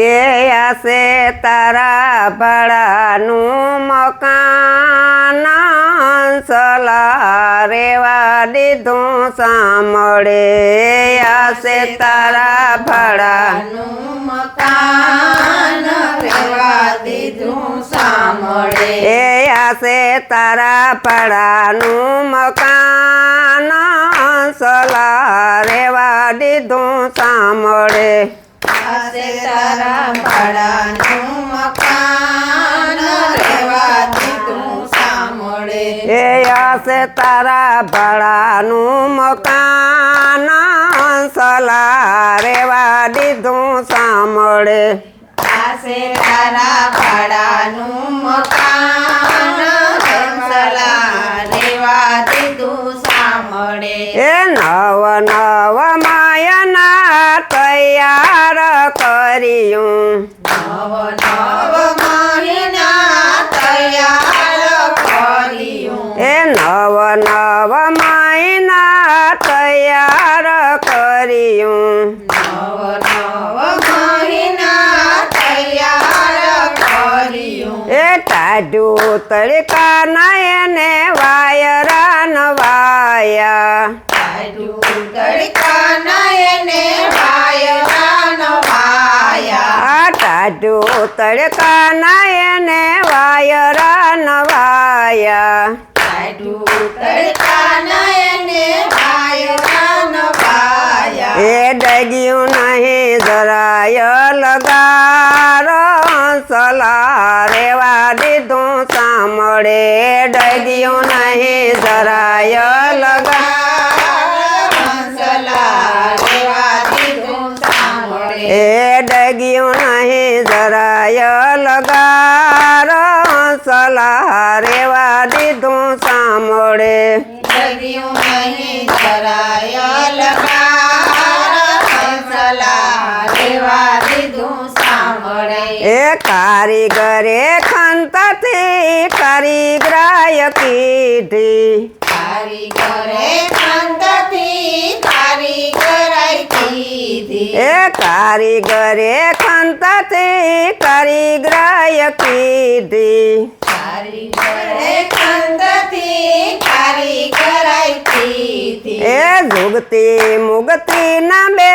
કે આશે તારા ભાડાનું મકાન સલા રેવા દીધું સાંભળે આશે તારા ભાડાનું મકાન રેવા દીધું સાંભળે એ આશે તારા ભાડાનું મકાન સલા રેવા દીધું સાંભળે આશે તારા ભાડાનું મકાન રેવા દીધું સાંભળે એ આશે તારા ભાડાનું મકાન સલા રેવા દીધું સાંભળે આશે તારા ભાડાનું મકાન સલા રેવા દીધું સાંભળે એ નવ નવ માયના તૈયાર કર્યું નવ નવ મહિના તૈયાર કર્યું એ નવ નવ મહિના તૈયાર કર્યું નવ નવ મહિના તૈયાર કર્યું એ ટાઢું તડકા નયને વાયરા નવાયા તારું તડકા નયને વાયરા નવાયા આ ટાઢું તડકા નયને વાયરા નવાયા તારું તડકા નયને વાયરા નવાયા એ ડગ્યું નહીં જરાય લગાર સલા રેવા દીધું સાંભળે ડગ્યું નહીં જરાય લગાર હંસલા રેવા દીધું સાંભળે એ ડગ્યું નહીં જરાય લગાર સલા રેવા દીધું સાંભળે લગ્યું નહીં જરાય લગાર હંસલા રેવા દીધું સાંભળે એ કારીગરે ખંતથી કારીગરાય કીધી કારીગરે ખંતથી કારીગરાઈ કીધી એ કારીગરે ખંતથી કારીગરાય કીધી કારીગરે ખંતથી કારીગરાઈ કીધી એ જુગતી મુગતી ના બે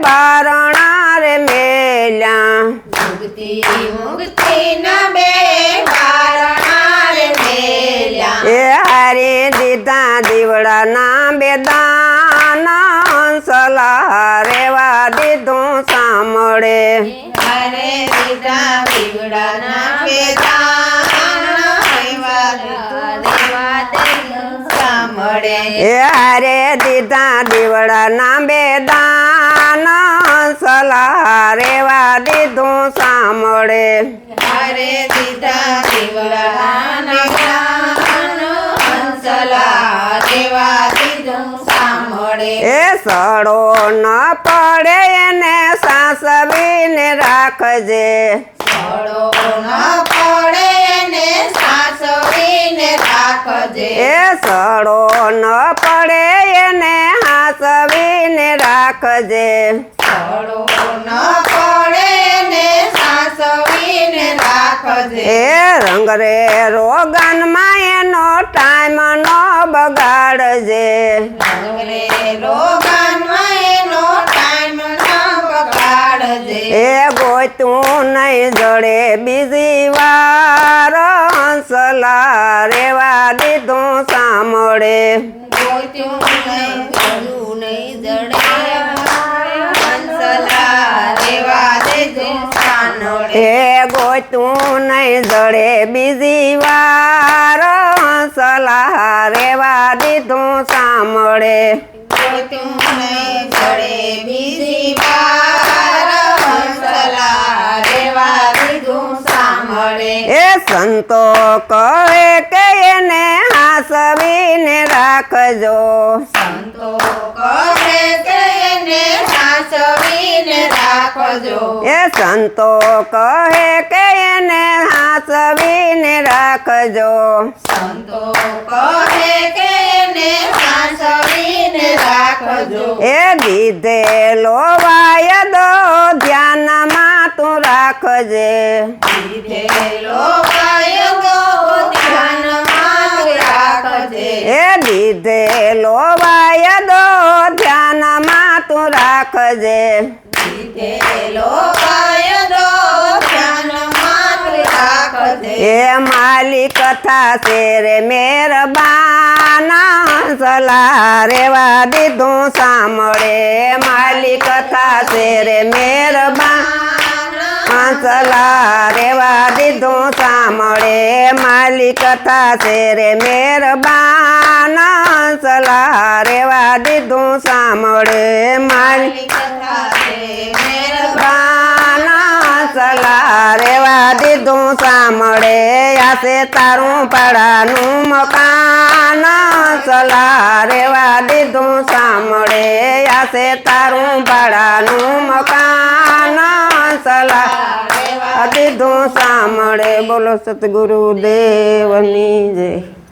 બારણા રે મેલ્યા મુક્તિ મુક્તિ ના બે બારણા રે મેલ્યા એ હારી દીધા દીવડા ના બેદાન સલા રેવા દીધું સાંભળે હરે દીધા દીવડા ના બેદાન રેવા દીધું સાંભળે એ હારે દીધા દીવડા ના બેદાન સલા રેવા દીધું સાંભળે હરે દીધા દીવડા ના બેદાન હંસલા રેવા દીધું સાંભળે એ સડો ન પડે એને સાસવીને રાખજે સડો ન પડે ને સાસવીને રાખજે એ સડો ન પડે એને હાસવીને રાખજે સડો ન પડે ને સાસવીને રાખજે એ રંગ રે રોગનમાં એનો ટાઈમ નો બગાડજે રંગરે રોગાનમાં એનો ટાઈમ ન બગાડજે એ ગોતું નહીં જડે બીજી વાર હંસલા રેવા દીધું સાંભળે ગોત્યું નહીં જડું નહીં જડે હંસલા રેવા દેજો સાનોડે એ ગોતું નહીં જડે બીજી વાર હંસલા રેવા દીધું સાંભળે ગોત્યું નહીં જડે બીજી વાર હંસલા રેવા દીધું સાંભળે એ સંતો કહે કે એને હાસવીને રાખજો સંતો કહે કે એને સાસવીને રાખજો એ સંતો કહે કે એને હાસવીને રાખજો સંતો કહે કે એને સાસવીને રાખજો એ દીધેલો વાયદો ધ્યાનમાં તું રાખજે દીધેલો વાયદો ધ્યાનમાં તું રાખજે એ દીધેલો વાયદો ધ્યાનમાં તું રાખજે દીધેલો વાયદો ધ્યાનમાં તું રાખજે એ માલી કથા છે રે મહેરબાના સલાહ રેવા દીધું સાંભળે માલી કથા છે રે મહેરબાન સલાહ રેવા દીધું સાંભળે માલી કથા છે રે મહેરબાન સલાહ રેવા દીધું સાંભળે માલી કથા છે બાના સલાહ રેવા દીધું સાંભળે આશે તારું પાડાનું મકાન સલાહ રેવા દીધું સાંભળે આશે તારું પાડાનું મકાન સલાહ દીધું સાંભળે બોલો સતગુરુ દેવની જય